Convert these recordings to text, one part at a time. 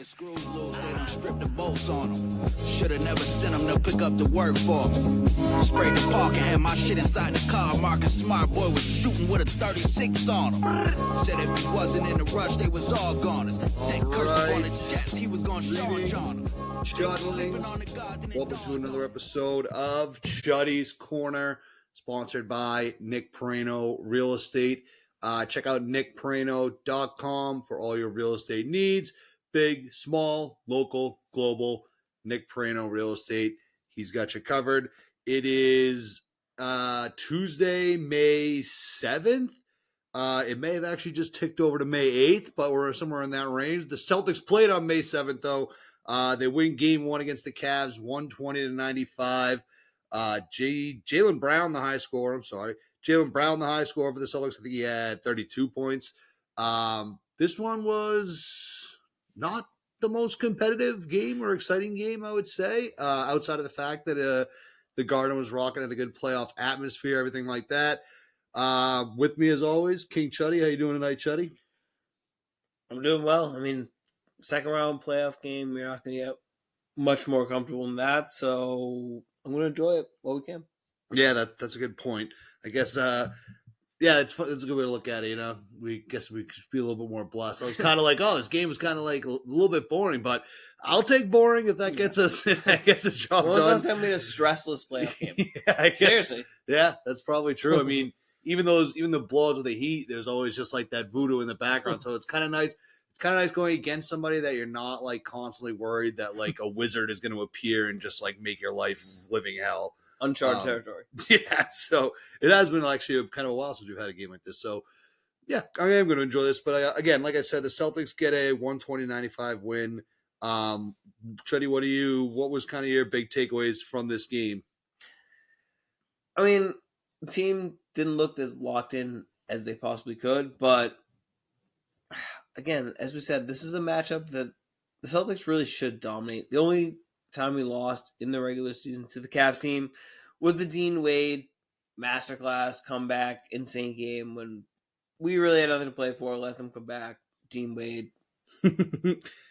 boys screws loose, they done stripped the bolts on them. Should've never sent them to pick up the work for me. Sprayed the park and had my shit inside the car. Marcus Smart boy was shooting with a 36 on him. Said if he wasn't in the rush, they was all goners. Tech cursive on the Jets, he was gonna Sean John them. Welcome to another episode of Chuddy's Corner, sponsored by Nick Prano Real Estate. Check out nickprano.com for all your real estate needs. Big, small, local, global. Nick Prano Real Estate. He's got you covered. It is Tuesday, May 7th. It may have actually just ticked over to May 8th, but we're somewhere in that range. The Celtics played on May 7th, though. They win game one against the Cavs, 120-95. Jaylen Brown, the high scorer. Jaylen Brown, the high scorer for the Celtics. I think he had 32 points. This one was not the most competitive game or exciting game, I would say, outside of the fact that the Garden was rocking at a good playoff atmosphere, everything like that. With me, as always, King Chuddy. How you doing tonight, Chuddy? I'm doing well. I mean, second round playoff game, we're not going to get much more comfortable than that, so I'm going to enjoy it while we can. Yeah, that's a good point. I guess, it's fun. It's a good way to look at it, you know. We guess we could be a little bit more blessed. I was kind of like, this game was kind of like a little bit boring, but I'll take boring if that gets us a job done. When was the last time we had a stressless playoff game? Seriously. Yeah, that's probably true. I mean, even the blowouts with the Heat, there's always just like that voodoo in the background, so it's kind of nice. It's kind of nice going against somebody that you're not like constantly worried that like a wizard is going to appear and just like make your life living hell. Uncharted territory. Yeah, so it has been actually kind of a while since we've had a game like this. So, yeah, I am going to enjoy this. But again, like I said, the Celtics get a 120-95 win. Chuddy, what was kind of your big takeaways from this game? I mean, the team didn't look as locked in as they possibly could. But, again, as we said, this is a matchup that the Celtics really should dominate. The only time we lost in the regular season to the Cavs team was the Dean Wade masterclass comeback insane game when we really had nothing to play for. Let them come back. Dean Wade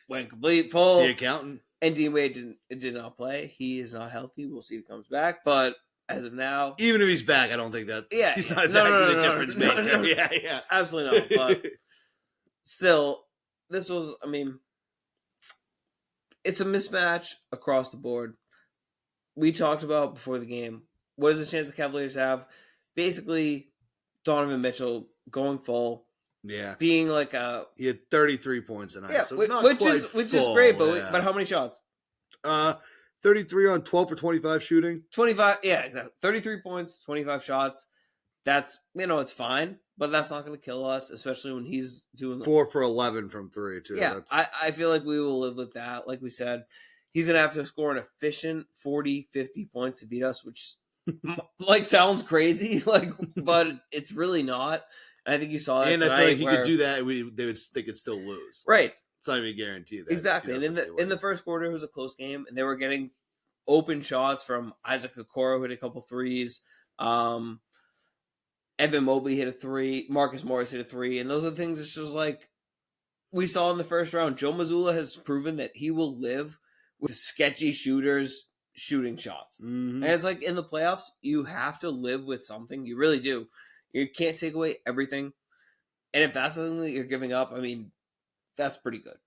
went complete full. The accountant. And Dean Wade did not play. He is not healthy. We'll see if he comes back. But as of now, even if he's back, I don't think that he's not exactly the difference maker. No. Yeah, absolutely not. But still, this was, I mean, it's a mismatch across the board. We talked about before the game, what is the chance the Cavaliers have? Basically, Donovan Mitchell going full. Yeah. Being like he had 33 points tonight. Yeah, so which is great, but how many shots? 33 on 12 for 25 shooting. 25, yeah, exactly. 33 points, 25 shots. That's, it's fine, but that's not going to kill us, especially when he's doing 4 for 11 from 3, too. Yeah, I feel like we will live with that. Like we said, he's going to have to score an efficient 40, 50 points to beat us, which like sounds crazy, but it's really not. And I think you saw that and tonight. I feel like he could do that. They could still lose. Right. It's not even guaranteed. Exactly. And in the first quarter, it was a close game, and they were getting open shots from Isaac Okoro, who hit a couple threes. Evan Mobley hit a 3. Marcus Morris hit a 3. And those are the things it's just like we saw in the first round. Joe Mazzulla has proven that he will live with sketchy shooters shooting shots. Mm-hmm. And it's like in the playoffs, you have to live with something. You really do. You can't take away everything. And if that's something that you're giving up, I mean, that's pretty good.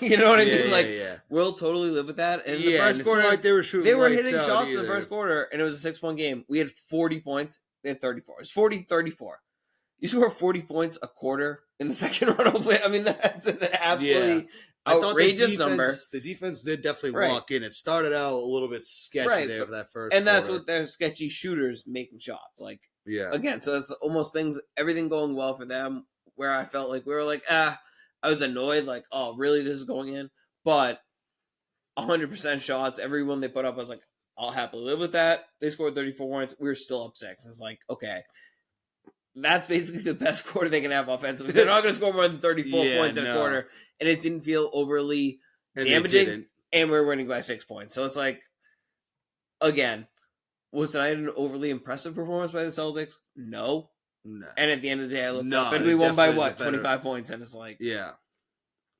You know what I mean? We'll totally live with that. And in the first quarter, like they were shooting. They were hitting shots in the first quarter, and it was a 6-point game. We had 40 points. They had 34. It's 40-34. You score 40 points a quarter in the second round of play. I mean, that's an absolutely outrageous number. The defense did definitely lock in. It started out a little bit sketchy there for that first. And that's what they're sketchy shooters making shots. Again, so it's almost everything going well for them, where I felt like we were like, I was annoyed, like, oh, really, this is going in? But 100% shots, everyone they put up, I was like, I'll happily live with that. They scored 34 points. We were still up 6. It's like, okay, that's basically the best quarter they can have offensively. They're not going to score more than 34 points in a quarter. And it didn't feel overly damaging. And we're winning by 6 points. So it's like, again, was tonight an overly impressive performance by the Celtics? No. And at the end of the day, I looked up and we won by 25 points. And it's like, yeah.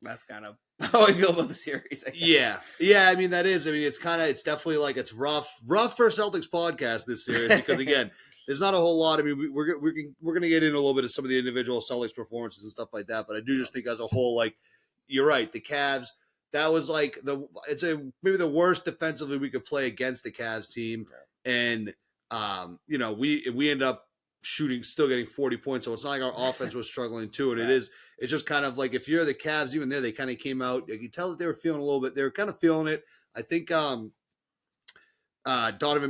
that's kind of how I feel about the series. Yeah. I mean, that is. I mean, it's definitely like it's rough for Celtics podcast this series because again, there's not a whole lot. I mean, we're going to get into a little bit of some of the individual Celtics performances and stuff like that, but I do just think as a whole, like you're right, the Cavs. That was like maybe the worst defensively we could play against the Cavs team, and we end up still getting 40 points. So it's not like our offense was struggling too. And it's just kind of like if you're the Cavs, even there, they kind of came out. You can tell that they were feeling a little bit. They were kind of feeling it. I think Donovan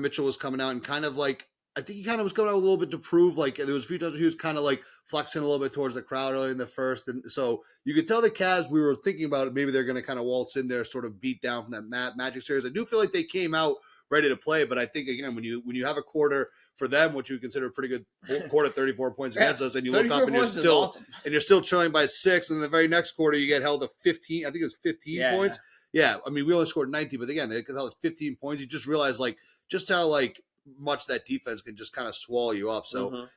Mitchell was coming out and kind of like, I think he kind of was coming out a little bit to prove, like there was a few times he was kind of like flexing a little bit towards the crowd early in the first. And so you could tell the Cavs, we were thinking about it. Maybe they're going to kind of waltz in there, sort of beat down from that Magic series. I do feel like they came out ready to play, but I think again, when you have a quarter for them, what you consider a pretty good quarter, 34 points against us, and you look up and you're still trailing by 6, and the very next quarter you get held to 15. I think it was 15 points. Yeah, I mean we only scored 19, but again, it held 15 points. You just realize like just how like much that defense can just kind of swallow you up. So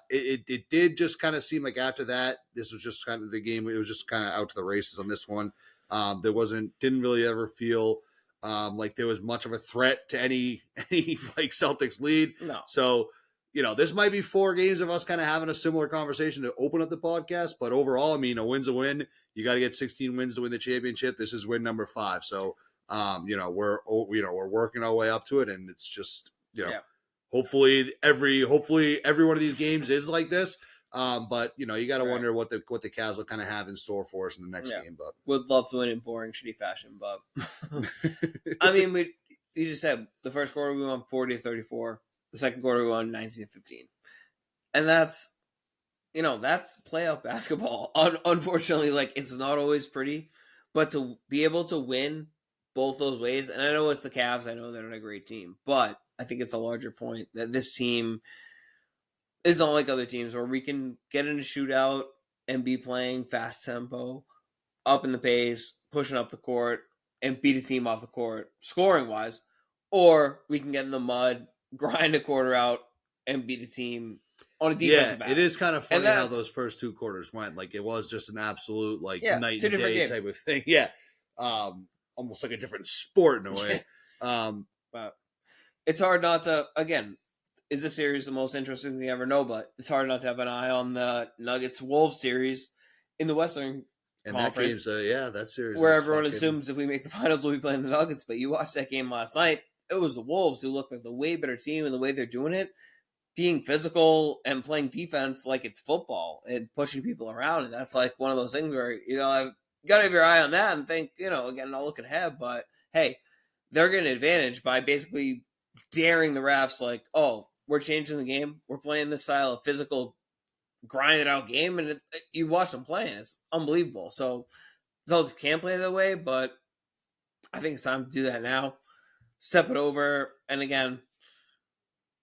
it did just kind of seem like after that, this was just kind of the game. It was just kind of out to the races on this one. Didn't really ever feel like there was much of a threat to any like Celtics lead. No. So, this might be 4 games of us kind of having a similar conversation to open up the podcast, but overall, I mean, a win's a win. You got to get 16 wins to win the championship. This is win number 5. So, we're working our way up to it, and it's just, hopefully every one of these games is like this. But you got to wonder what the Cavs will kind of have in store for us in the next game. But would love to win in boring, shitty fashion. But I mean, you just said the first quarter we won 40-34. The second quarter we won 19-15, and that's playoff basketball. Unfortunately, like it's not always pretty, but to be able to win both those ways, and I know it's the Cavs. I know they're not a great team, but I think it's a larger point that this team is not like other teams where we can get in a shootout and be playing fast tempo, up in the pace, pushing up the court, and beat a team off the court, scoring-wise. Or we can get in the mud, grind a quarter out, and beat a team on a defensive battle. It is kind of funny how those first 2 quarters went. Like, it was just an absolute, like, night and day type of thing. Yeah. Almost like a different sport in a way. But it's hard not to, again, is this series the most interesting thing ever? No, but it's hard not to have an eye on the Nuggets-Wolves series in the Western Conference. That series. Where everyone assumes if we make the finals, we'll be playing the Nuggets. But you watched that game last night. It was the Wolves who looked like the way better team, and the way they're doing it, being physical and playing defense like it's football and pushing people around. And that's like one of those things where, you got to have your eye on that and think, again, not looking ahead. But, hey, they're getting an advantage by basically daring the refs like, oh, we're changing the game. We're playing this style of physical, grinded out game, and you watch them playing. It's unbelievable. So, Celtics can play that way, but I think it's time to do that now. Step it over. And again,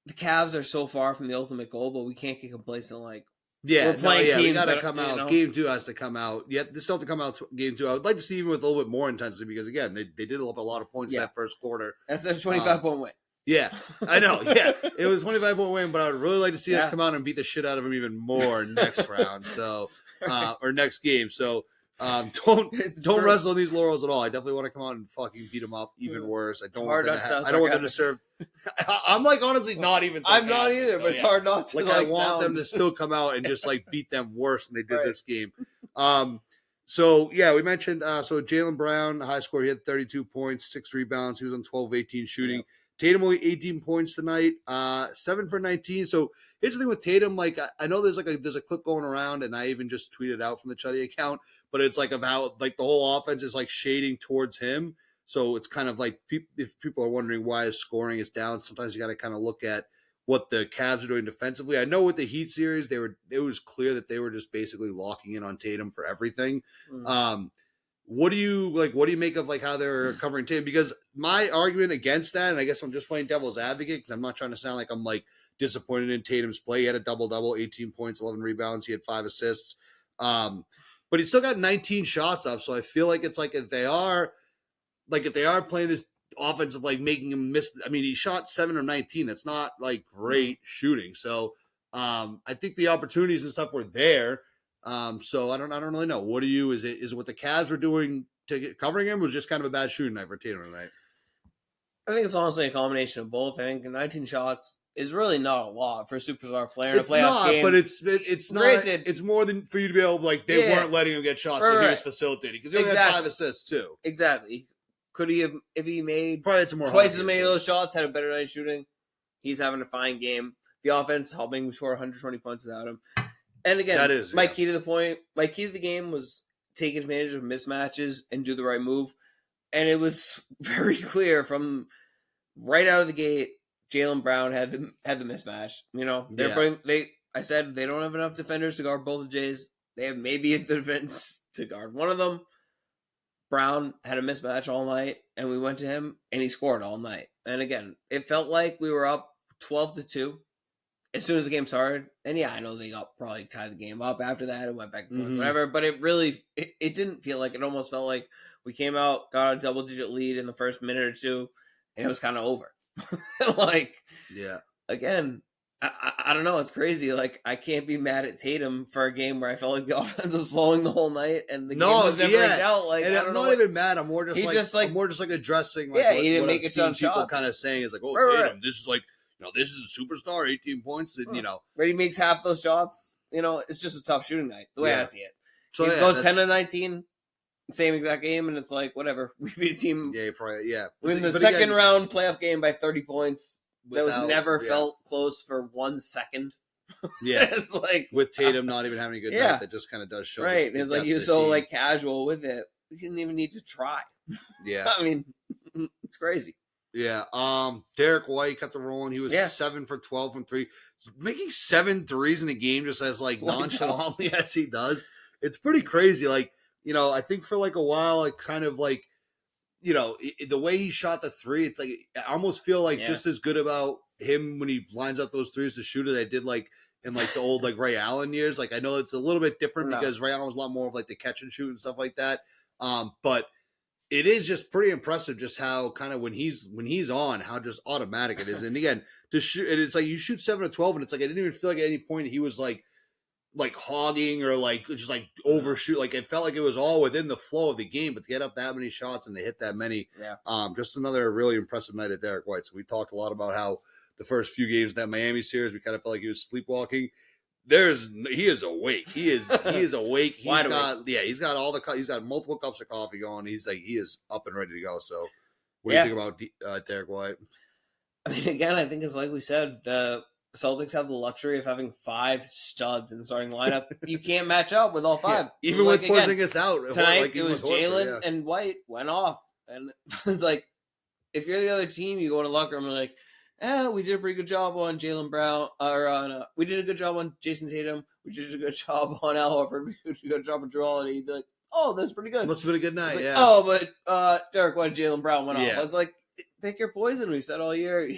the Cavs are so far from the ultimate goal, but we can't get complacent. Like, we're playing teams. We got to come out. Game 2 has to come out. Yeah, this still have to come out game 2. I would like to see even with a little bit more intensity because, again, they did a lot of points that first quarter. That's a 25-point win. Yeah, I know. Yeah, it was a 25-point win, but I would really like to see us come out and beat the shit out of them even more next round. So, or next game. So, don't wrestle on these laurels at all. I definitely want to come out and fucking beat them up even worse. I don't want them to serve. I'm like honestly not even. I'm not either, but it's hard not to. Like I want them to still come out and just like beat them worse than they did this game. So, we mentioned, Jaylen Brown, high score, he had 32 points, 6 rebounds. He was on 12-18 shooting. Yep. Tatum only 18 points tonight, 7 for 19. So here's the thing with Tatum. Like I know there's a clip going around, and I even just tweeted out from the Chuddy account, but it's like of how like the whole offense is like shading towards him. So it's kind of like if people are wondering why his scoring is down, sometimes you got to kind of look at what the Cavs are doing defensively. I know with the Heat series, it was clear that they were just basically locking in on Tatum for everything. Mm. What do you make of like how they're covering Tatum? Because my argument against that, and I guess I'm just playing devil's advocate because I'm not trying to sound like I'm like disappointed in Tatum's play. He had a double-double, 18 points, 11 rebounds. He had 5 assists. But he still got 19 shots up. So I feel like it's like if they are playing this offense of like making him miss. I mean, he shot 7 of 19. That's not like great shooting. So I think the opportunities and stuff were there. So I don't really know. What do you? Is it what the Cavs were doing covering him? Or was just kind of a bad shooting night for Tatum tonight? I think it's honestly a combination of both. I think 19 shots is really not a lot for a superstar player in a playoff game. But it's not. Granted, it's more than for you to be able to, they weren't letting him get shots. Right, he was facilitating because he only had 5 assists too. Exactly. Could he have, if he made probably more twice as many of those shots, had a better night shooting? He's having a fine game. The offense helping score 120 points without him. And again, my key to the game was take advantage of mismatches and do the right move. And it was very clear from right out of the gate, Jaylen Brown had the mismatch. I said they don't have enough defenders to guard both the Jays. They have maybe the defense to guard one of them. Brown had a mismatch all night, and we went to him, and he scored all night. And again, it felt like we were up 12-2 as soon as the game started. And I know they probably tied the game up after that and went back and forth, whatever. But it really, it didn't feel like, it almost felt like we came out, got a double-digit lead in the first minute or two, and it was kind of over. Again, I don't know. It's crazy. Like, I can't be mad at Tatum for a game where I felt like the offense was flowing the whole night and the game was never out. Like, and I'm not even mad. I'm more just I'm more just addressing. Like, he didn't make a ton of shots. People kind of saying is like, oh, Tatum, this is like, this is a superstar, 18 points, and But he makes half those shots. It's just a tough shooting night the way I see it. So it goes 10-19. Same exact game, and it's like, whatever. We beat a team. Win the second round playoff game by 30 points. That was never felt close for 1 second. It's like with Tatum not even having a good night, that just kind of does show. Right. It's like he was so like casual with it. We didn't even need to try. Yeah. I mean, it's crazy. Yeah. Derrick White cut the rolling. He was 7 for 12 from 3. Making 7 threes in a game just as like nonchalantly as he does. It's pretty crazy. Like, I think for like a while, like kind of like, the way he shot the 3, it's like I almost feel like just as good about him when he lines up those threes to shoot it. I did like in like the old like Ray Allen years. Like I know it's a little bit different because Ray Allen was a lot more of like the catch and shoot and stuff like that. But it is just pretty impressive just how kind of when he's on, how just automatic it is. And again, to shoot, and it's like you shoot 7 of 12, and it's like I didn't even feel like at any point he was like hogging or like just like overshoot. Like it felt like it was all within the flow of the game, but to get up that many shots and to hit that many, just another really impressive night at Derrick White. So we talked a lot about how the first few games of that Miami series, we kind of felt like he was sleepwalking. He is awake. He is awake. He's got multiple cups of coffee going. He is up and ready to go. So what do you think about Derrick White? I mean, again, I think it's like we said, the Celtics have the luxury of having 5 studs in the starting lineup. You can't match up with all 5. Even with Porzingis out. Tonight, it was Jaylen and White went off. And it's like, if you're the other team, you go in a locker room and like, we did a pretty good job on Jaylen Brown. We did a good job on Jayson Tatum. We did a good job on Al Horford. We did a good job on Joel. And you'd be like, oh, that's pretty good. Must have been a good night, Oh, but Derrick White and Jaylen Brown went off. It's like, pick your poison. We said all year,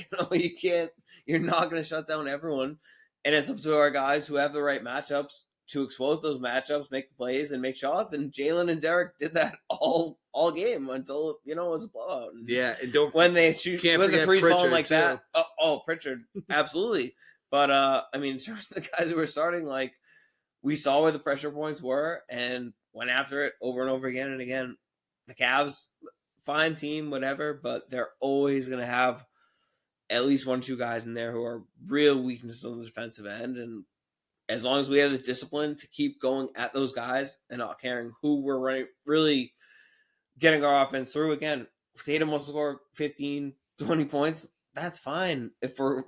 you're not going to shut down everyone. And it's up to our guys who have the right matchups to expose those matchups, make the plays, and make shots. And Jaylen and Derrick did that all game until, it was a blowout. And when they shoot with the threes falling like too. that. Pritchard, absolutely. But, I mean, in terms of the guys who were starting, like, we saw where the pressure points were and went after it over and over again and again. The Cavs, fine team, whatever, but they're always going to have at least 1 or 2 guys in there who are real weaknesses on the defensive end. And as long as we have the discipline to keep going at those guys and not caring who we're really getting our offense through, again, if Tatum wants to score 15, 20 points, that's fine. If we're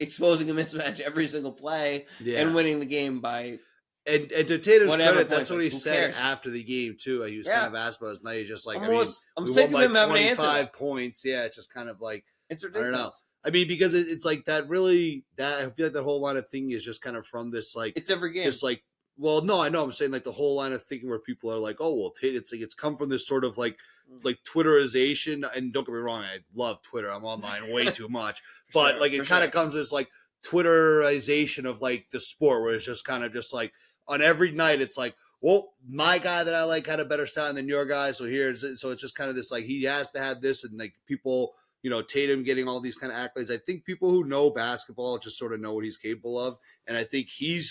exposing a mismatch every single play and winning the game by And to Tatum's credit, that's what he said after the game, too. He was kind of asked about his night. He's just like, I'm sick of him having to answer 25 points. Yeah, it's just kind of like, it's ridiculous. I don't know. I mean, because it's like that really, I feel like the whole line of thinking is just kind of from this, like, it's every game. Just like, well, no, I know. I'm saying like the whole line of thinking where people are like, oh, well, it's like, it's come from this sort of like Twitterization. And don't get me wrong, I love Twitter. I'm online way too much. But like, it kind of comes this like Twitterization of like the sport where it's just kind of just like on every night, it's like, well, my guy that I like had a better style than your guy. So it's just kind of this, like, he has to have this. And like people, Tatum getting all these kind of accolades. I think people who know basketball just sort of know what he's capable of. And I think he,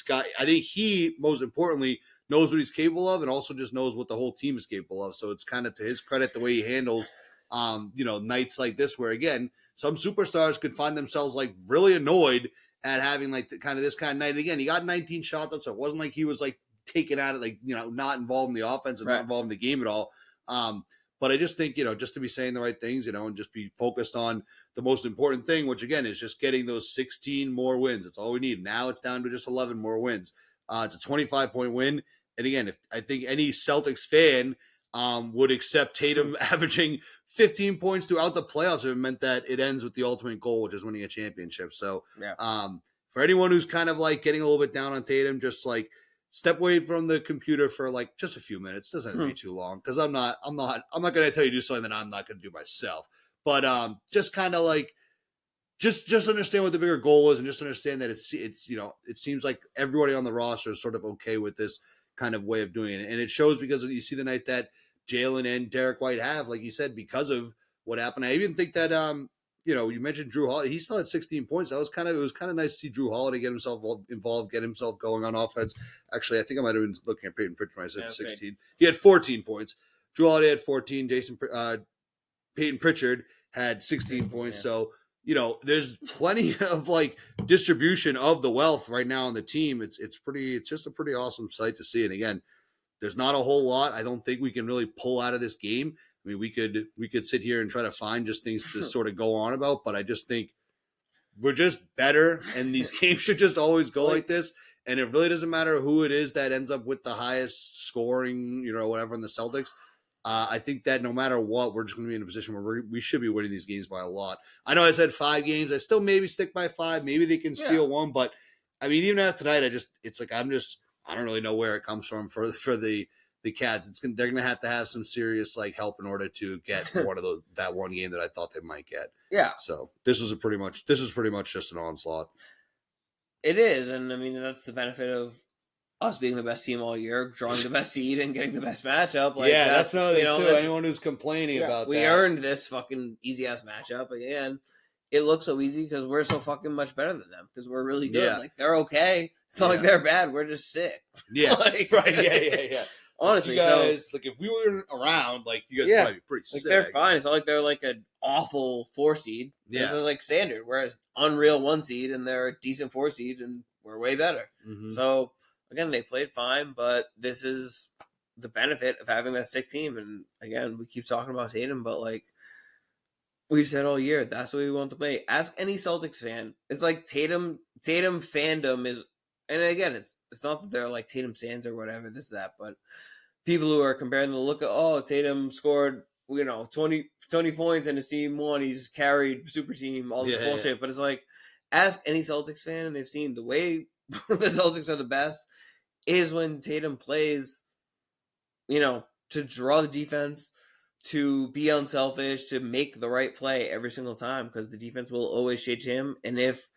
most importantly, knows what he's capable of and also just knows what the whole team is capable of. So it's kind of to his credit the way he handles, nights like this where, again, some superstars could find themselves like really annoyed at having like this kind of night. And again, he got 19 shots up, so it wasn't like he was like taken out of not involved in the offense and not involved in the game at all. But I just think, just to be saying the right things, and just be focused on the most important thing, which again is just getting those 16 more wins. That's all we need. Now it's down to just 11 more wins. It's a 25-point win. And again, if I think any Celtics fan would accept Tatum averaging 15 points throughout the playoffs, if it meant that it ends with the ultimate goal, which is winning a championship. So for anyone who's kind of like getting a little bit down on Tatum, just like step away from the computer for like just a few minutes. Doesn't have to be too long, because I'm not going to tell you to do something that I'm not going to do myself. But just kind of like just understand what the bigger goal is, and just understand that it's it seems like everybody on the roster is sort of okay with this kind of way of doing it, and it shows because you see the night that Jaylen and Derrick White have, like you said, because of what happened. I even think that you mentioned Drew Holiday. He still had 16 points. It was kind of nice to see Drew Holiday get himself involved, get himself going on offense. Actually, I think I might have been looking at Peyton Pritchard when I said 16. He had 14 points. Drew Holiday had 14. Peyton Pritchard had 16 points. So, there's plenty of like distribution of the wealth right now on the team. It's just a pretty awesome sight to see. And again, there's not a whole lot I don't think we can really pull out of this game. I mean, we could sit here and try to find just things to sort of go on about, but I just think we're just better, and these games should just always go like this. And it really doesn't matter who it is that ends up with the highest scoring, whatever in the Celtics. I think that no matter what, we're just going to be in a position where we should be winning these games by a lot. I know I said 5 games. I still maybe stick by 5. Maybe they can steal one, but I mean, even after tonight, I don't really know where it comes from for the Cats. They're going to have some serious like help in order to get that one game that I thought they might get. Yeah. So this was pretty much just an onslaught. It is, and I mean that's the benefit of us being the best team all year, drawing the best seed and getting the best matchup. Like, that's another thing too. Anyone who's complaining about that, we earned this fucking easy ass matchup again. It looks so easy because we're so fucking much better than them because we're really good. Yeah. Like they're okay. It's not like they're bad. We're just sick. Yeah. Right. Yeah. Honestly, you guys, like if we weren't around, like you guys would probably be pretty sick. They're fine. It's not like they're like an awful 4 seed. Yeah. This is like standard, whereas unreal 1 seed and they're a decent 4 seed and we're way better. Mm-hmm. So again, they played fine, but this is the benefit of having that 6 team. And again, we keep talking about Tatum, but like we've said all year, that's what we want to play. Ask any Celtics fan. It's like Tatum fandom is, and again, it's not that they're like Tatum stands or whatever, this, that, but people who are comparing the look at, Tatum scored, 20 points and his team won. He's carried super team, all this bullshit. Yeah. But it's like, ask any Celtics fan, and they've seen the way the Celtics are the best is when Tatum plays, to draw the defense, to be unselfish, to make the right play every single time, because the defense will always shade him. And if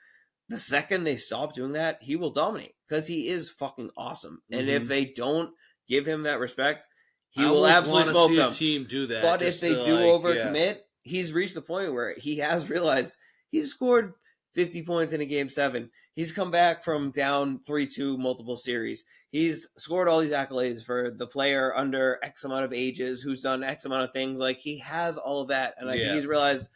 the second they stop doing that, he will dominate because he is fucking awesome. Mm-hmm. And if they don't give him that respect, he will absolutely smoke them. Team do that, but if they do overcommit, he's reached the point where he has realized he's scored 50 points in a game 7. He's come back from down 3-2 multiple series. He's scored all these accolades for the player under X amount of ages who's done X amount of things. Like, he has all of that. And I think he's realized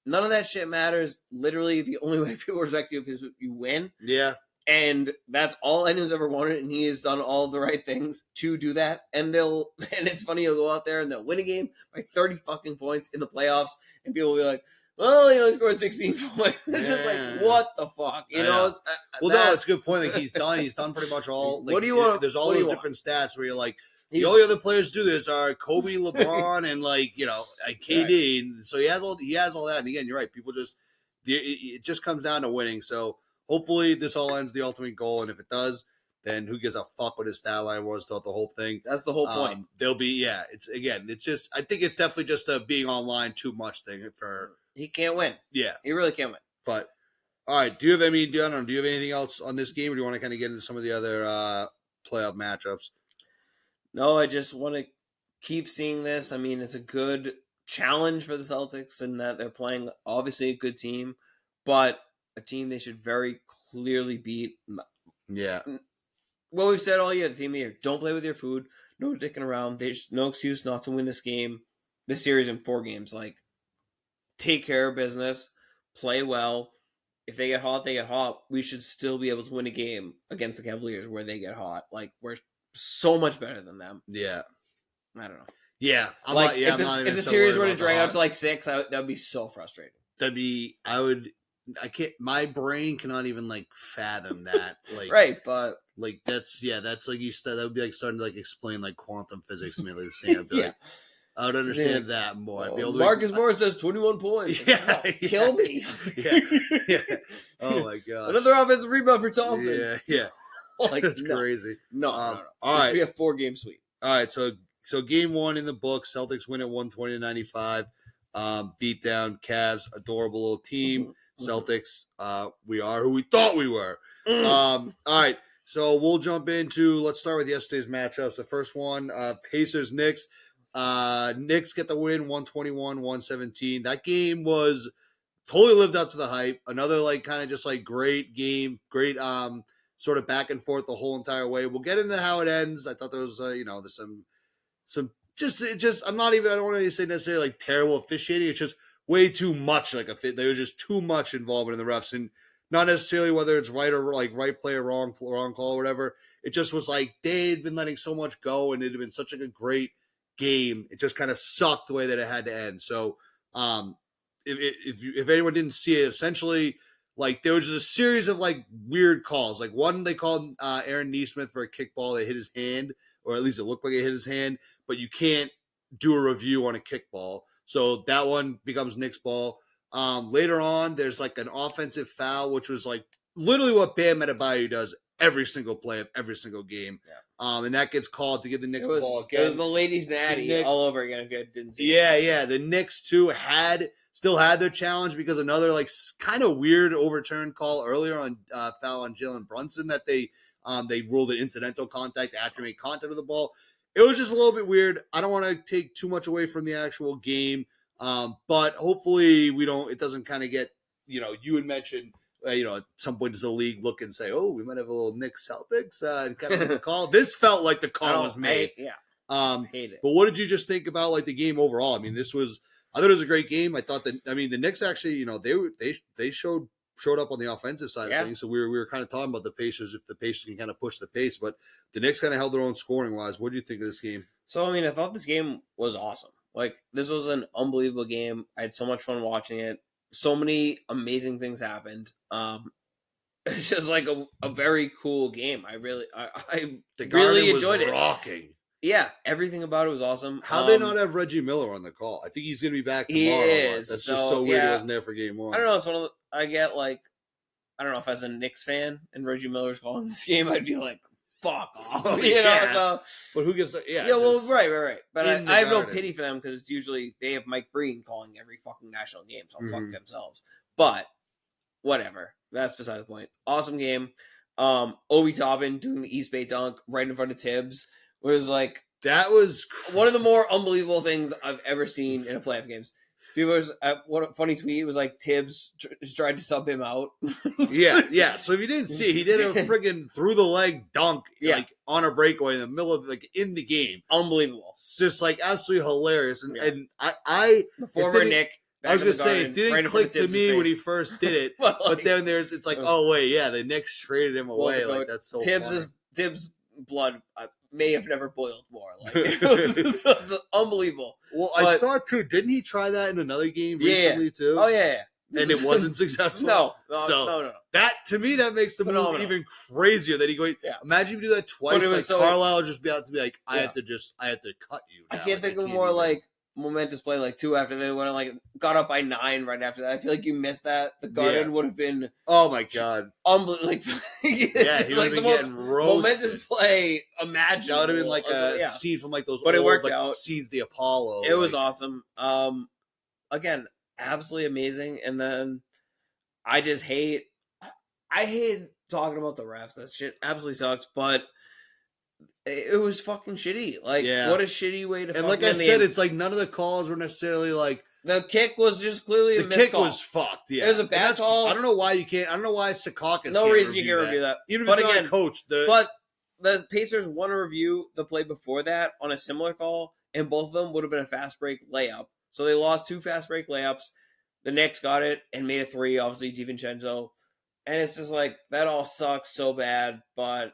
none of that shit matters. Literally, the only way people respect you is if you win. Yeah. And that's all anyone's ever wanted, and he has done all the right things to do that. And it's funny, he'll go out there and they'll win a game by 30 fucking points in the playoffs, and people will be like, well, he only scored 16 points. It's just like, what the fuck? It's a good point. Like, he's done pretty much all. Like, what do you want? There's all those different stats where you're like, the only other players do this are Kobe, LeBron, and like KD. Right. And so he has all that. And again, you're right. People it just comes down to winning. So hopefully this all ends the ultimate goal. And if it does, then who gives a fuck what his stat line was throughout the whole thing? That's the whole point. There'll be it's just, I think it's definitely just a being online too much thing for. He can't win. Yeah. He really can't win. But, all right. Do you have anything else on this game, or do you want to kind of get into some of the other playoff matchups? No, I just want to keep seeing this. I mean, it's a good challenge for the Celtics in that they're playing, obviously, a good team, but a team they should very clearly beat. Yeah. what we've said all year, the theme of the year, don't play with your food, no dicking around. There's no excuse not to win this series in 4 games. Like, take care of business, play well. If they get hot, they get hot. We should still be able to win a game against the Cavaliers where they get hot. Like, we're so much better than them. Yeah. I don't know. Yeah. If the series were to drag out to like 6, that would be so frustrating. I can't, my brain cannot even like fathom that. Like, right, but like that's like you said, that would be like starting to like explain like quantum physics to me, like the same. I'd be like, I would understand that more. I'd be able to Marcus Morris says 21 points. Kill me. Yeah. Oh my god. Another offensive rebound for Thompson. Yeah. Like, that's crazy. No. All right. It should be a 4-game sweep. All right, so game 1 in the book, Celtics win at 120-95. Beat down Cavs, adorable little team. Celtics, we are who we thought we were. All right, so we'll jump into, let's start with yesterday's matchups. The first one, Pacers-Knicks. Knicks get the win, 121-117. That game was totally lived up to the hype. Another like kind of just like great game, great sort of back and forth the whole entire way. We'll get into how it ends. I thought there was there's some just I'm not even, I don't want to say necessarily like terrible officiating. It's just way too much like a fit. There was just too much involvement in the refs, and not necessarily whether it's right or like right play or wrong call or whatever. It just was like they had been letting so much go, and it had been such like a great game. It just kind of sucked the way that it had to end. So if anyone didn't see it, essentially like there was just a series of like weird calls. Like one, they called Aaron Nesmith for a kickball that hit his hand, or at least it looked like it hit his hand, but you can't do a review on a kickball. So that one becomes Knicks ball. Later on, there's like an offensive foul, which was like literally what Bam Adebayo does every single play of every single game. Yeah. And that gets called to give the Knicks the ball again. It was the ladies' natty all over again. If you didn't see Yeah. The Knicks, too, still had their challenge because another like kind of weird overturned call earlier on foul on Jaylen Brunson that they ruled an incidental contact after he made contact with the ball. It was just a little bit weird. I don't want to take too much away from the actual game, but hopefully it doesn't kind of get, you had mentioned, at some point does the league look and say, oh, we might have a little Knicks Celtics and kind of the call. This felt like the call was made. I hate it. But what did you just think about like the game overall? I mean, I thought it was a great game. I thought that, the Knicks actually, they showed up on the offensive side of things. So we were kind of talking about the Pacers, if the Pacers can kind of push the pace, but the Knicks kind of held their own scoring wise. What do you think of this game? So, I thought this game was awesome. Like, this was an unbelievable game. I had so much fun watching it. So many amazing things happened. It's just like a very cool game. I really enjoyed it. Rocking. Yeah, everything about it was awesome. How'd they not have Reggie Miller on the call? I think he's going to be back tomorrow. He is. That's just so weird he wasn't there for game 1. I don't know. It's one of I get like, I don't know if as a Knicks fan and Reggie Miller's calling this game, I'd be like, fuck off. So, but who gives yeah, well, right. But I have no pity for them because it's usually they have Mike Breen calling every fucking national game, so fuck themselves. But whatever. That's beside the point. Awesome game. Obi Toppin doing the East Bay dunk right in front of Tibbs was like, that was one of the more unbelievable things I've ever seen in a playoff games. What a funny tweet was like Tibbs tried to sub him out. yeah. So if you didn't see it, he did a friggin' through the leg dunk, like on a breakaway in the middle of like in the game. Unbelievable. It's just like absolutely hilarious. And I the former Nick. I was gonna say it didn't click to me when he first did it, well, but then it's like, oh wait, the Knicks traded him away. Like that's so Tibbs' blood may have never boiled more. Like it was unbelievable. Well, I saw it too. Didn't he try that in another game recently too? Oh yeah. And it wasn't successful. No. That to me, that makes the move even crazier. That he going. Yeah. Imagine if you do that twice. Like Carlisle would just be out to be like, I had to cut you. Now. I can't think of more like momentous play like 2 after they went like got up by 9 right after that. I feel like you missed that. The Garden would have been my god, unbelievable. Like he would have been getting roasted. Momentous play imaginable. That would have been like a scene from like those but old it worked like, out. scenes, the Apollo. It was awesome. Again, absolutely amazing. And then I just hate talking about the refs. That shit absolutely sucks. But it was fucking shitty. Like, what a shitty way to. And like I said, it's like none of the calls were necessarily like the kick was just clearly a missed call. The kick was fucked. Yeah, it was a bad call. I don't know why you can't. I don't know why Secaucus. No reason you can't review that. Even if it's not a coach. But the Pacers won a review the play before that on a similar call, and both of them would have been a fast break layup. So they lost 2 fast break layups. The Knicks got it and made a 3, obviously DiVincenzo. And it's just like, that all sucks so bad. But,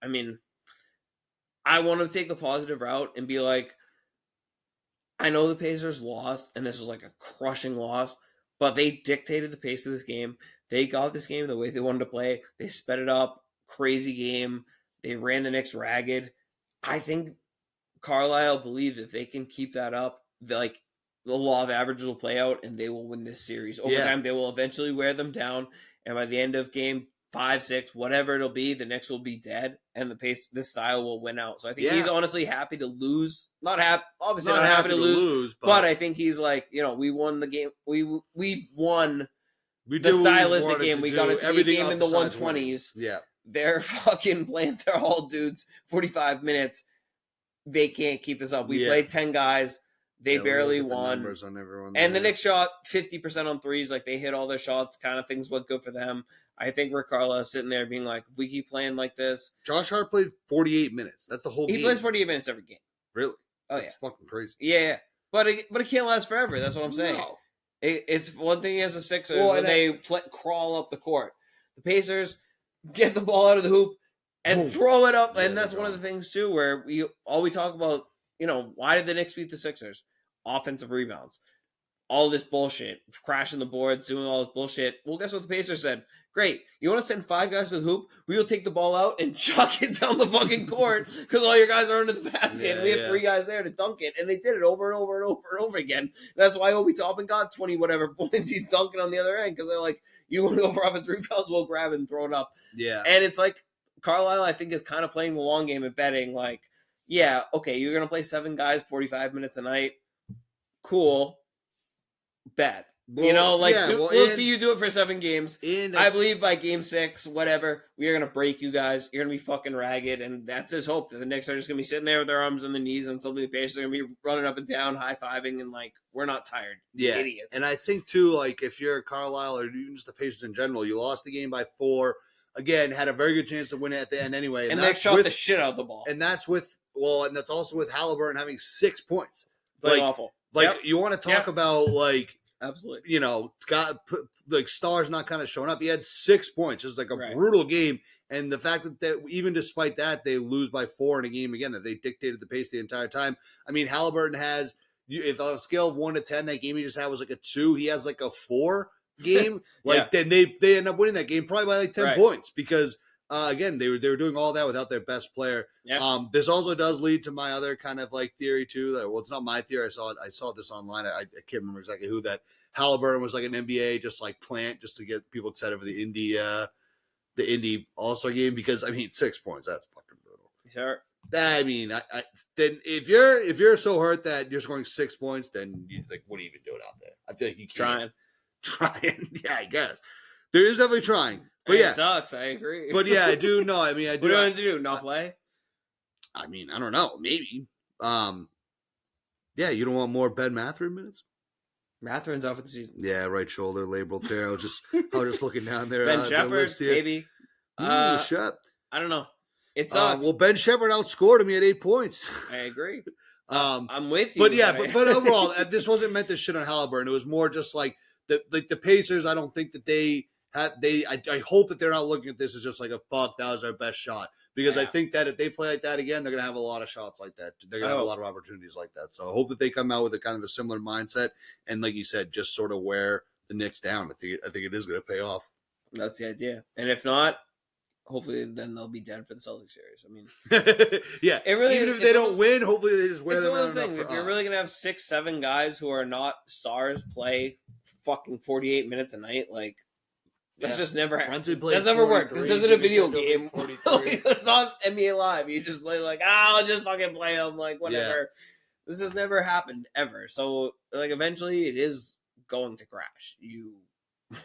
I mean, I want to take the positive route and be like, I know the Pacers lost, and this was like a crushing loss, but they dictated the pace of this game. They got this game the way they wanted to play. They sped it up. Crazy game. They ran the Knicks ragged. I think Carlisle believes if they can keep that up, the law of averages will play out, and they will win this series. Over time, they will eventually wear them down, and by the end of game 5, 6, whatever it'll be, the Knicks will be dead, and this style will win out. So I think he's honestly happy to lose. Not happy to lose, but I think he's like, we won the game. We won the stylistic game. We got into the game in the 120s. Yeah. They're fucking playing their all dudes 45 minutes. They can't keep this up. We played 10 guys. They barely won. And the Knicks shot 50% on threes. Like, they hit all their shots. Kind of things went good for them. I think Rick Carlisle is sitting there being like, if we keep playing like this. Josh Hart played 48 minutes. That's the whole game. He plays 48 minutes every game. Really? Oh, That's fucking crazy. Yeah. But it can't last forever. That's what I'm saying. No. It's one thing as a Sixers when they crawl up the court. The Pacers get the ball out of the hoop and throw it up. And that's one of the things, too, where we talk about, why did the Knicks beat the Sixers? Offensive rebounds. All this bullshit. Crashing the boards, doing all this bullshit. Well, guess what the Pacers said? Great. You want to send 5 guys to the hoop? We will take the ball out and chuck it down the fucking court because all your guys are under the basket. And we have 3 guys there to dunk it. And they did it over and over and over and over again. That's why Obi Toppin got 20 whatever points. He's dunking on the other end because they're like, you want to go for offensive rebounds? We'll grab it and throw it up. Yeah. And it's like, Carlisle, I think, is kind of playing the long game and betting like, yeah, okay, you're going to play 7 guys 45 minutes a night. Cool. Bet. Well, we'll see you do it for 7 games. I believe by game 6, whatever, we are going to break you guys. You're going to be fucking ragged, and that's his hope, that the Knicks are just going to be sitting there with their arms on the knees, and suddenly the Pacers are going to be running up and down, high-fiving, and, we're not tired. Yeah. Idiots. And I think, too, if you're Carlisle or even just the Pacers in general, you lost the game by 4. Again, had a very good chance to win it at the end anyway. And they shot the shit out of the ball. And that's and that's also with Halliburton having 6 points. Playing awful. You want to talk about, absolutely. Stars not kind of showing up. He had 6 points, just a brutal game. And the fact that even despite that, they lose by 4 in a game again, that they dictated the pace the entire time. I mean, Halliburton has, if on a scale of 1 to 10, that game he just had was a 2. He has a 4 game. Then they end up winning that game probably by 10 points because again, they were doing all that without their best player. Yep. This also does lead to my other kind of theory too. That, it's not my theory. I saw this online. I can't remember exactly who, that Halliburton was an NBA just plant just to get people excited for the Indy All-Star game because 6 points, that's fucking brutal. Sure. Then if you're so hurt that you're scoring 6 points, then you what are you even doing out there? I feel like you can't. Trying. Yeah, I guess there is definitely trying. But it sucks. I agree. But yeah, I do know. I do. What do you want to do? Not play? I don't know. Maybe. Yeah, you don't want more Ben Mathurin minutes? Matherin's out for the season. Yeah, right shoulder, labral tear. I was just looking down there. Ben Shepherd, maybe. Shep. I don't know. It sucks. Well, Ben Shepherd outscored him. He had 8 points. I agree. I'm with you. But yeah, but overall, this wasn't meant to shit on Halliburton. It was more just the Pacers. I don't think that I hope that they're not looking at this as just fuck, that was our best shot. Because I think that if they play like that again, they're going to have a lot of shots like that. They're going to have a lot of opportunities like that. So I hope that they come out with a kind of a similar mindset. And like you said, just sort of wear the Knicks down. I think it is going to pay off. That's the idea. And if not, hopefully then they'll be dead for the Celtics series. Yeah. Even if they don't win, hopefully they just wear them out. If you're really going to have 6, 7 guys who are not stars play fucking 48 minutes a night, that's just never happened. That's never worked. This isn't a video game. It's not NBA Live. You just play I'll just fucking play them, whatever. Yeah. This has never happened ever. So eventually it is going to crash. You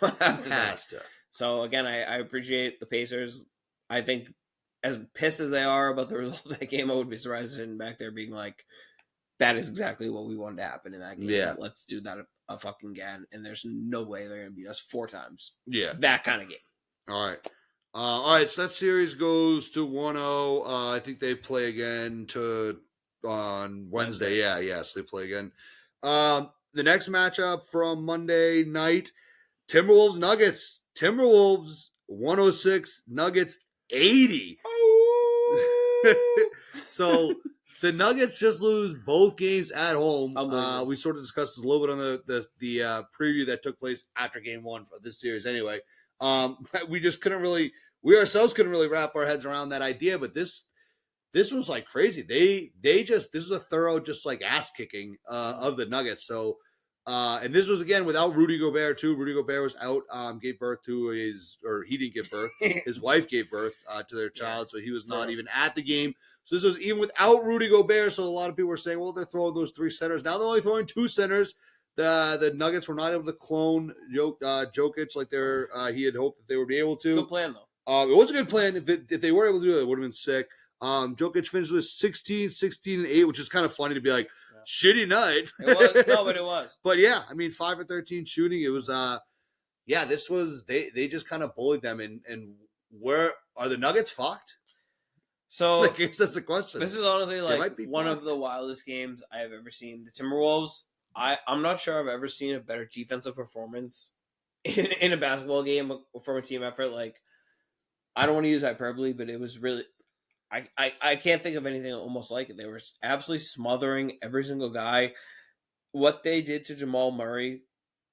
have to. So again, I appreciate the Pacers. I think as pissed as they are about the result of that game, I would be surprised sitting back there being that is exactly what we wanted to happen in that game. Yeah. Let's do that a fucking again. And there's no way they're going to beat us 4 times. Yeah. That kind of game. All right. All right, so that series goes to 1-0. I think they play again on Wednesday. Yes, they play again. The next matchup from Monday night, Timberwolves Nuggets. Timberwolves 106, Nuggets 80. So the Nuggets just lose both games at home. We sort of discussed this a little bit on the preview that took place after game one for this series anyway. We just couldn't really, we ourselves couldn't really wrap our heads around that idea, but this was like crazy. This is a thorough, just like ass kicking of the Nuggets. So, and this was again without Rudy Gobert too. Rudy Gobert was out, gave birth to he didn't give birth. His wife gave birth to their child, so he was not even at the game. So this was even without Rudy Gobert. So a lot of people were saying, well, they're throwing those three centers. Now they're only throwing two centers. The Nuggets were not able to clone Jokic like he had hoped that they would be able to. Good plan though. It was a good plan. If they were able to do it, it would have been sick. Jokic finished with 16, 16, and 8, which is kind of funny to be like, shitty night. It was. No, but it was. But yeah, I mean, 5 of 13 shooting. It was, this was, they just kind of bullied them. And where are the Nuggets fucked? So I guess that's the question. This is honestly like one of the wildest games I have ever seen. The Timberwolves, I'm not sure I've ever seen a better defensive performance in a basketball game from a team effort. Like, I don't want to use hyperbole, but it was really, I can't think of anything almost like it. They were absolutely smothering every single guy. What they did to Jamal Murray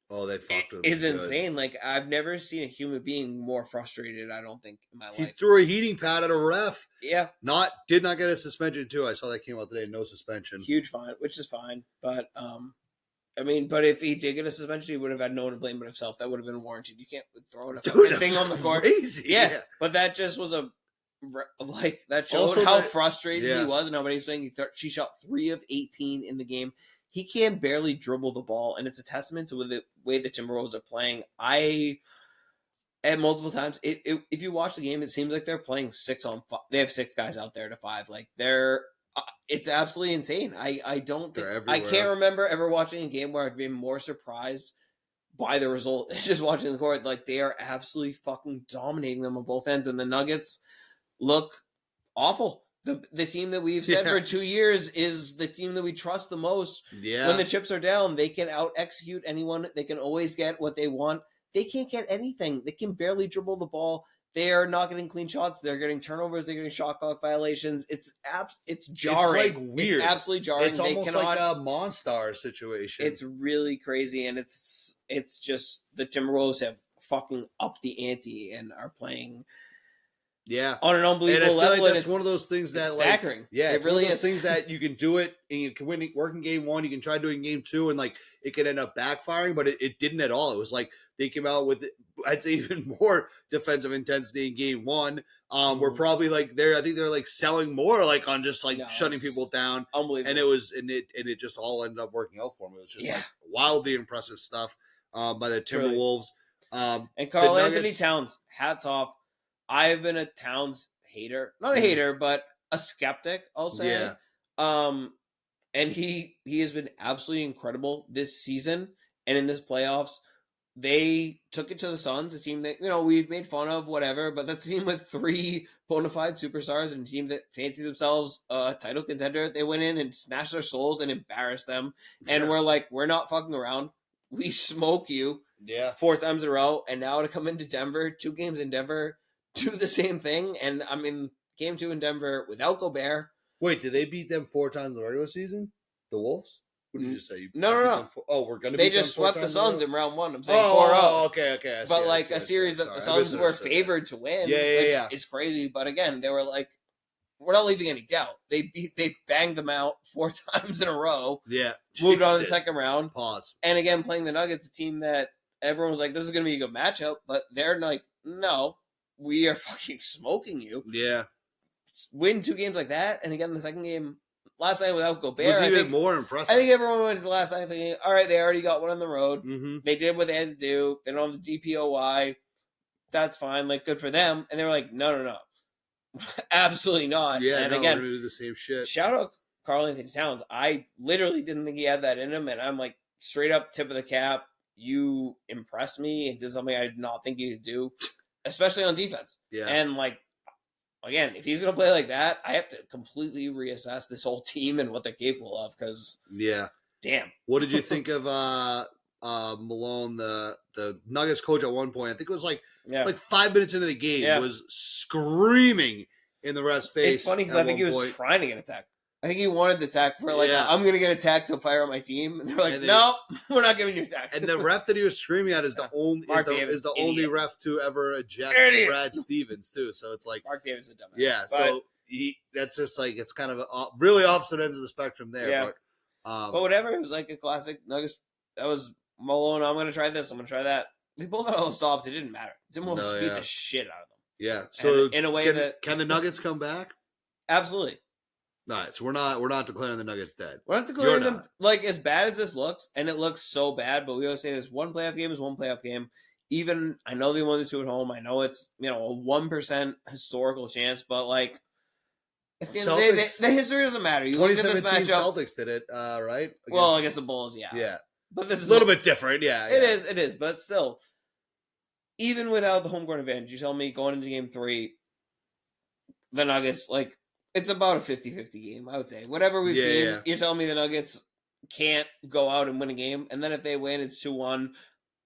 they fucked with is insane. Like, I've never seen a human being more frustrated, I don't think, in my life. He threw a heating pad at a ref. Yeah. Did not get a suspension, too. I saw that came out today. No suspension. Huge fine, which is fine. But, but if he did get a suspension, he would have had no one to blame but himself. That would have been warranted. You can't throw a fucking thing on the court. Crazy. Yeah, but that just was that showed also how frustrated he was and how many was saying she shot 3 of 18 in the game. He can barely dribble the ball, and it's a testament to the way the Timberwolves are playing. At multiple times, if you watch the game, it seems like they're playing 6 on 5. They have 6 guys out there to 5. Like it's absolutely insane. I don't think I can't remember ever watching a game where I've been more surprised by the result than just watching the court. Like, they are absolutely fucking dominating them on both ends, and the Nuggets look awful. The team that we've said for 2 years is the team that we trust the most. Yeah. When the chips are down, they can out-execute anyone. They can always get what they want. They can't get anything. They can barely dribble the ball. They are not getting clean shots. They're getting turnovers. They're getting shot clock violations. It's jarring. It's like weird. It's absolutely jarring. It's almost like a Monstar situation. It's really crazy, and it's just the Timberwolves have fucking upped the ante and are playing on an unbelievable level. Like that's one of those things that staggering. It really is things that you can do it and you can work in game 1. You can try doing game 2, and like it can end up backfiring, but it didn't at all. It was like they came out with, I'd say, even more defensive intensity in game 1. We're probably like I think they're like selling more like on just like shutting people down. Unbelievable. And it just all ended up working out for them. It was just like wildly impressive stuff by the Timberwolves. And Karl Anthony Towns, hats off. I have been a Towns hater, not a hater, but a skeptic, I'll say. Yeah. And he has been absolutely incredible this season and in this playoffs. They took it to the Suns, a team that, we've made fun of, whatever, but that's a team with 3 bona fide superstars and a team that fancy themselves a title contender. They went in and snatched their souls and embarrassed them. And we're like, we're not fucking around. We smoke you 4 times in a row. And now to come into Denver, 2 games in Denver, do the same thing. And I mean, game 2 in Denver without Gobert. Wait, did they beat them 4 times in the regular season? The Wolves? What did you just say? No. We're going to They just swept the Suns in round 1. I'm saying 4-0. Oh, okay. But like a series that the Suns were favored to win, which is crazy. But again, they were like, we're not leaving any doubt. They banged them out 4 times in a row. Yeah. Moved on to the second round. Pause. And again, playing the Nuggets, a team that everyone was like, this is going to be a good matchup. But they're like, no, we are fucking smoking you. Yeah. Win 2 games like that. And again, the second game last night without Gobert. Was even more impressive. I think everyone went to the last night thinking, all right, they already got one on the road. Mm-hmm. They did what they had to do. They don't have the DPOY. That's fine. Like, good for them. And they were like, no. Absolutely not. Yeah, and again, we're going to do the same shit. Shout out Karl Anthony Towns. I literally didn't think he had that in him. And I'm like, straight up tip of the cap. You impressed me and did something I did not think you could do. especially on defense. Yeah. And like, again, if he's going to play like that, I have to completely reassess this whole team and what they're capable of. Because damn. What did you think of Malone, the Nuggets coach? At one point, I think it was like 5 minutes into the game, was screaming in the ref's face. It's funny because I think he was trying to get attacked. I think he wanted the tech for I'm going to get attacked to fire on my team. And they're like, no, we're not giving you tech. And the ref that he was screaming at is the only ref to ever eject Brad Stevens too. So it's like Mark Davis is a dumbass. Yeah, so that's just like it's kind of really opposite ends of the spectrum there. Yeah. But whatever, it was like a classic Nuggets. That was Malone. I'm going to try this. I'm going to try that. They both had all the stops. It didn't matter. Timberwolves beat the shit out of them. Yeah. So and in a way can the Nuggets come back? Absolutely. All right, so we're not declaring the Nuggets dead. We're not declaring them like as bad as this looks, and it looks so bad. But we always say this: one playoff game is one playoff game. Even I know they won the 2 at home. I know it's a 1% historical chance, but like at the end of the day, the history doesn't matter. You look at this matchup. Celtics did it, right? Against the Bulls, yeah. But this is a little bit different, yeah. It is, but still, even without the home court advantage, you tell me going into Game 3, the Nuggets like. It's about a 50-50 game, I would say. Whatever we've seen, you're telling me the Nuggets can't go out and win a game, and then if they win, it's 2-1.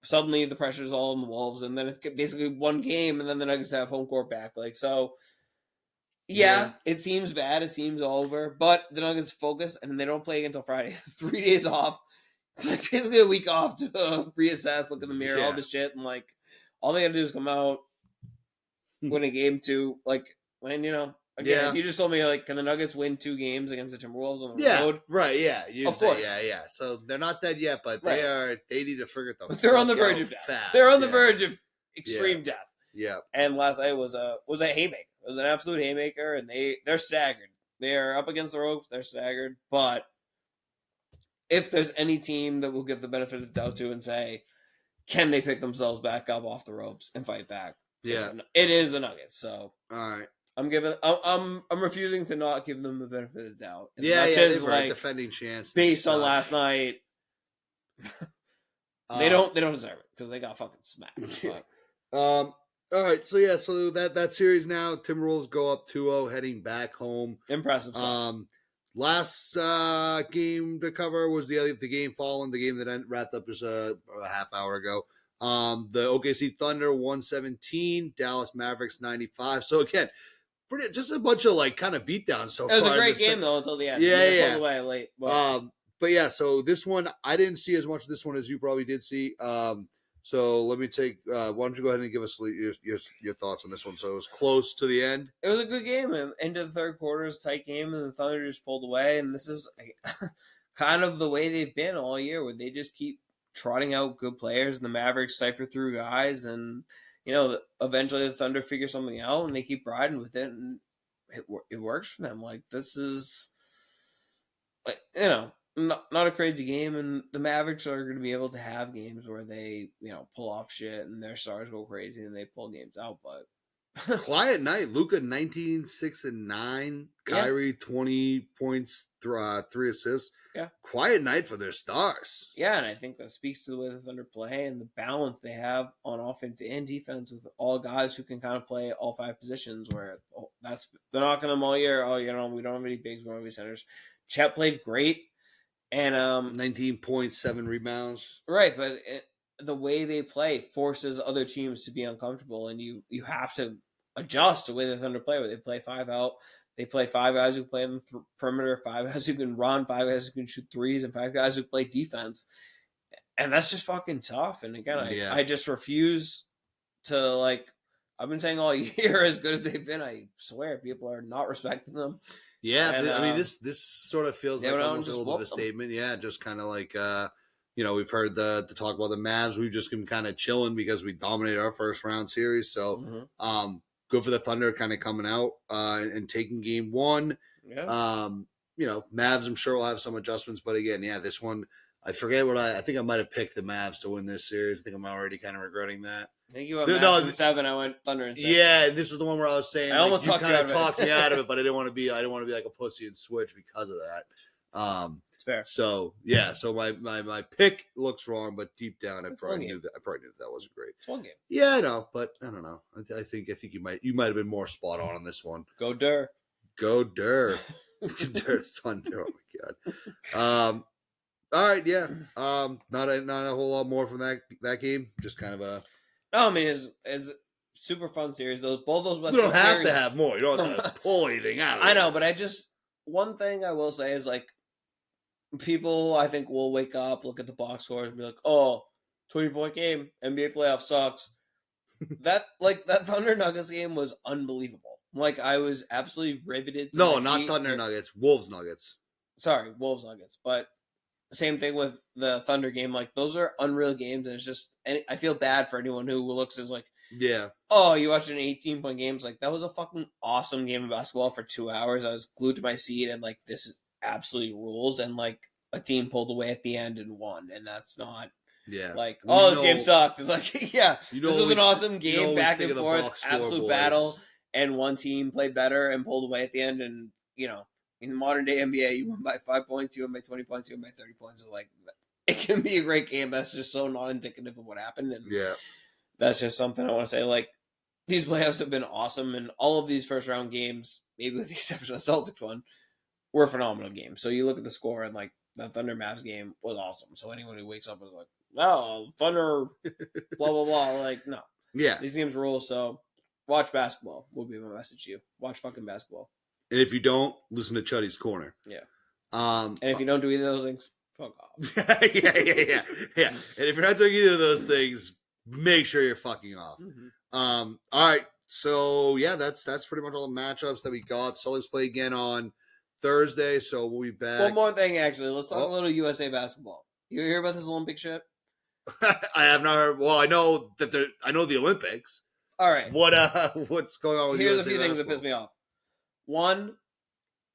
Suddenly, the pressure's all on the Wolves, and then it's basically one game, and then the Nuggets have home court back. Like so, it seems bad. It seems over, but the Nuggets focus, and they don't play again until Friday. 3 days off. It's like basically a week off to reassess, look in the mirror, all this shit, and like all they got to do is come out, win a game, when Again, if you just told me, like, can the Nuggets win 2 games against the Timberwolves on the road? Right, yeah. Of course. Yeah. So they're not dead yet, but they need to figure it out. But they're on the verge of death. Fast. They're on the verge of extreme death. Yeah. And last night was a haymaker. It was an absolute haymaker, and they're staggered. They're up against the ropes. They're staggered. But if there's any team that will give the benefit of the doubt to and say, can they pick themselves back up off the ropes and fight back? Yeah. It is the Nuggets. So. All right. I'm refusing to not give them the benefit of the doubt. As like defending chance based on last night. They don't deserve it because they got fucking smacked. All right, so that series now, Timberwolves go up 2-0 heading back home. Impressive stuff. Last game to cover was the game following the game that wrapped up just a half hour ago. The OKC Thunder 117, Dallas Mavericks 95. So again, just a bunch of like kind of beatdowns so far. It was a great game though until the end. Yeah. Pulled away late. But yeah, so this one I didn't see as much of this one as you probably did see. So let me take. Why don't you go ahead and give us your thoughts on this one? So it was close to the end. It was a good game. Into the third quarter, it was a tight game, and the Thunder just pulled away. And this is kind of the way they've been all year, where they just keep trotting out good players, and the Mavericks cipher through guys, and eventually the Thunder figure something out, and they keep riding with it, and it works for them. Like this is, not a crazy game, and the Mavericks are going to be able to have games where they pull off shit and their stars go crazy and they pull games out. But quiet night. Luka 19, 6 and 9. Kyrie 20 points, 3 assists. Yeah, quiet night for their stars. Yeah, and I think that speaks to the way the Thunder play and the balance they have on offense and defense with all guys who can kind of play all 5 positions. Where they're knocking them all year. We don't have any bigs, we don't have any centers. Chet played great, and 19.7 rebounds. Right, but the way they play forces other teams to be uncomfortable, and you have to adjust to the way the Thunder play. Where they play 5 out. They play 5 guys who play on the perimeter, 5 guys who can run, 5 guys who can shoot threes, and 5 guys who play defense. And that's just fucking tough. And again, I just refuse to, I've been saying all year, as good as they've been, I swear people are not respecting them. Yeah, and, this sort of feels like almost a little bit of a statement. Yeah, just kind of like, we've heard the talk about the Mavs. We've just been kind of chilling because we dominated our first round series. So, good for the Thunder kind of coming out and taking game 1. Yeah. Mavs I'm sure will have some adjustments, but again, this one I forget what I think I might have picked the Mavs to win this series. I think I'm already kind of regretting that. I think you went Mavs in 7. I went Thunder in 7. Yeah, this was the one where I was saying I almost you kind of talked me out of it, but I didn't want to be like a pussy and switch because of that. It's fair. So yeah, so my pick looks wrong, but deep down I probably knew that wasn't great. It's one game. Yeah, I know, but I don't know. I think you might have been more spot on this one. Go Der. Go Der. Der Thunder. Oh my god. All right, yeah. Not a whole lot more from that game. Just kind of a. No, I mean it's super fun series. Both those West. You don't have series, to have more. You don't have to pull anything out. I know, but one thing I will say is like people I think will wake up, look at the box scores, and be like, "Oh, 20-point game, NBA playoff sucks." that Thunder Nuggets game was unbelievable. Like I was absolutely riveted. No, not Thunder Nuggets. Wolves Nuggets. Sorry, Wolves Nuggets, but. Same thing with the Thunder game. Like, those are unreal games, and it's just... And I feel bad for anyone who looks as like... Yeah. Oh, you watched an 18-point game. It's like, that was a fucking awesome game of basketball for 2 hours. I was glued to my seat, and, like, this absolutely rules. And, like, a team pulled away at the end and won. And that's not... Yeah. Like, this game sucked. It's like, yeah, this was an awesome game, back and forth, absolute battle. And one team played better and pulled away at the end. And, you know... In the modern day NBA, you win by 5 points, you win by 20 points, you win by 30 points. It's like, it can be a great game. That's just so not indicative of what happened. And yeah, that's just something I want to say. Like, these playoffs have been awesome, and all of these first round games, maybe with the exception of the Celtics one, were phenomenal games. So you look at the score, and like the Thunder Mavs game was awesome. So anyone who wakes up is like, no, Thunder, blah blah blah. Like, no, yeah, these games rule. So watch basketball. Will be my message to you. Watch fucking basketball. And if you don't, listen to Chuddy's Corner. Yeah. And if you don't do either of those things, fuck off. yeah. And if you're not doing either of those things, make sure you're fucking off. Mm-hmm. All right. So yeah, that's pretty much all the matchups that we got. Celtics play again on Thursday, so we'll be back. One more thing, actually. Let's talk a little USA basketball. You hear about this Olympic shit? I have not heard. Well, I know that I know the Olympics. All right. What's going on with Here's USA a few things that piss me off. One,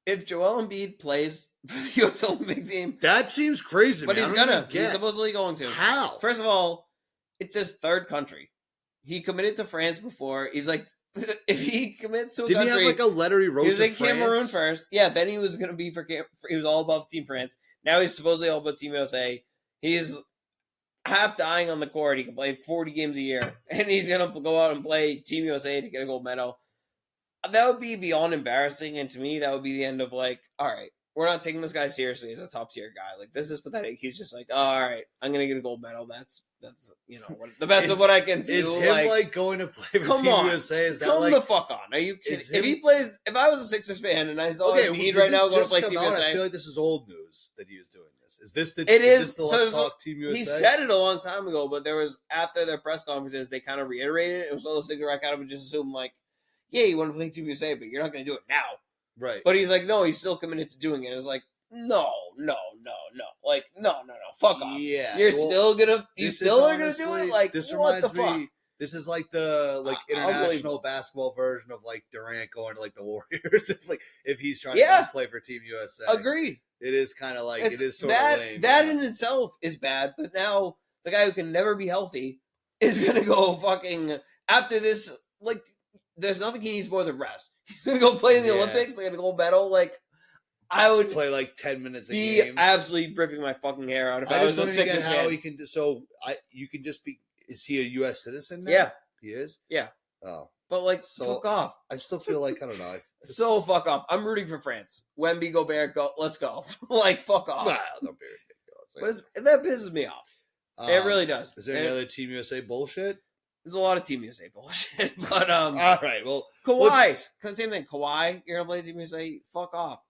if Joel Embiid plays for the U.S. Olympic team... That seems crazy, but man. he's gonna. He's supposedly going to. How? First of all, it's his third country. He committed to France before. He's like, if he commits to a country... Didn't he have like a letter he wrote to France? He was in Cameroon first. Yeah, then he was going to be he was all about Team France. Now he's supposedly all about Team USA. He's half dying on the court. He can play 40 games a year. And he's going to go out and play Team USA to get a gold medal. That would be beyond embarrassing, and to me, that would be the end of like, all right, we're not taking this guy seriously as a top tier guy. Like, this is pathetic. He's just like, all right, I'm gonna get a gold medal. That's the best of what I can do. Is him like going to play for Team USA? Is that come like the fuck on? Are you kidding? If I was a Sixers fan and I saw Embiid right now going to play Team USA, I feel like this is old news that he was doing this. Is this the? Let's talk Team USA? He said it a long time ago, but there was after their press conferences, they kind of reiterated it. It was one of those things where I kind of would just assume like, yeah, you want to play Team USA, but you're not going to do it now. Right. But he's like, no, he's still committed to doing it. It's like, no. Like, no. Fuck off. Yeah. You're still going to, you still are going to do it? Like, this what reminds the fuck? me, this is like the international basketball version of like Durant going to like the Warriors. It's like, if he's trying to play for Team USA. Agreed. It is kind of like, it is sort of lame. That in itself is bad, but now the guy who can never be healthy is going to go fucking, after this, like, there's nothing he needs more than rest. He's going to go play in the Olympics, like a gold medal. Like, I would play like 10 minutes a game. Absolutely ripping my fucking hair out if I was a Sixers fan. How he can you can just be, is he a U.S. citizen now? Yeah. He is? Yeah. Oh. But like, fuck off. I still feel like, I don't know. So fuck off. I'm rooting for France. Wemby, Gobert, go. Let's go. Like, fuck off. Wow, don't be ridiculous. But that pisses me off. It really does. Is there any other Team USA bullshit? There's a lot of Team USA bullshit, but all right, well, Kawhi, same thing. Kawhi, you're gonna play Team USA, fuck off.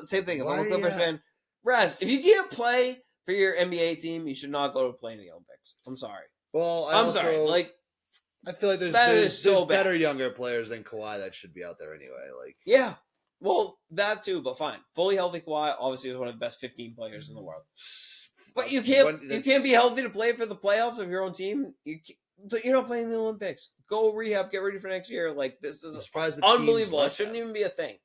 Same thing. If I'm a Clippers fan, Raz, if you can't play for your NBA team, you should not go to play in the Olympics. I'm sorry. Well, I'm sorry. Like, I feel like there's better younger players than Kawhi that should be out there anyway. Like, yeah, well, that too, but fine. Fully healthy Kawhi obviously is one of the best 15 players in the world. But you can't be healthy to play for the playoffs of your own team. You're not playing the Olympics. Go rehab, get ready for next year. Like, this is unbelievable. It shouldn't even be a thing.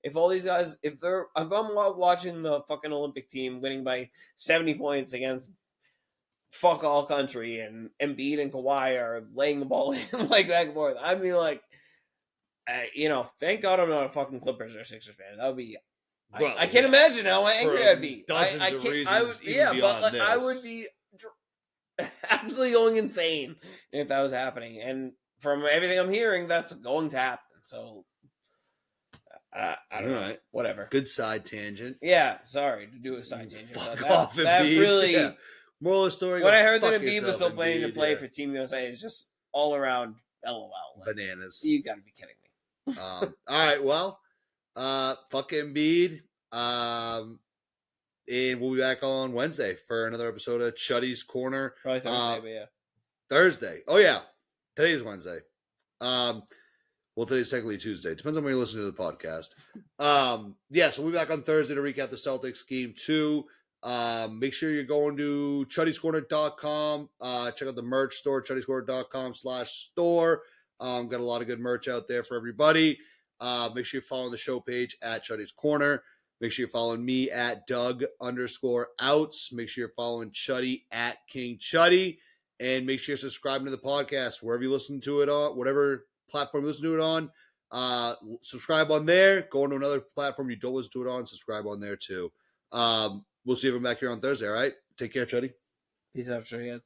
If all these guys, if I'm watching the fucking Olympic team winning by 70 points against fuck all country, and Embiid and Kawhi are laying the ball in like back and forth, I'd be like, thank God I'm not a fucking Clippers or Sixers fan. That would be Well, I can't imagine how angry I'd be. Dozens I of can't, reasons. I would, Even but like, this. I would be absolutely going insane if that was happening. And from everything I'm hearing, that's going to happen. So I don't know. Whatever. Good side tangent. Yeah, sorry to do a side tangent. Fuck but off, that Embiid. Really. Yeah. Moral of the story. When I heard that Embiid yourself, was still planning to play yeah. for Team USA, it's just all around LOL. Like, Bananas. You got to be kidding me. All right, well, fuck Embiid. And we'll be back on Wednesday for another episode of Chuddy's Corner. Probably Thursday, but yeah. Thursday. Oh, yeah. Today's Wednesday. Well, today's technically Tuesday. Depends on when you listen to the podcast. Yeah, so we'll be back on Thursday to recap the Celtics game 2. Make sure you're going to chuddyscorner.com. Check out the merch store, chuddyscorner.com/store. Got a lot of good merch out there for everybody. Make sure you're following the show page at Chuddy's Corner. Make sure you're following me at Doug_outs. Make sure you're following Chuddy at King Chuddy. And make sure you're subscribing to the podcast wherever you listen to it on, whatever platform you listen to it on. Subscribe on there. Go on to another platform you don't listen to it on. Subscribe on there too. We'll see everyone back here on Thursday, all right? Take care, Chuddy. Peace out, Chuddy.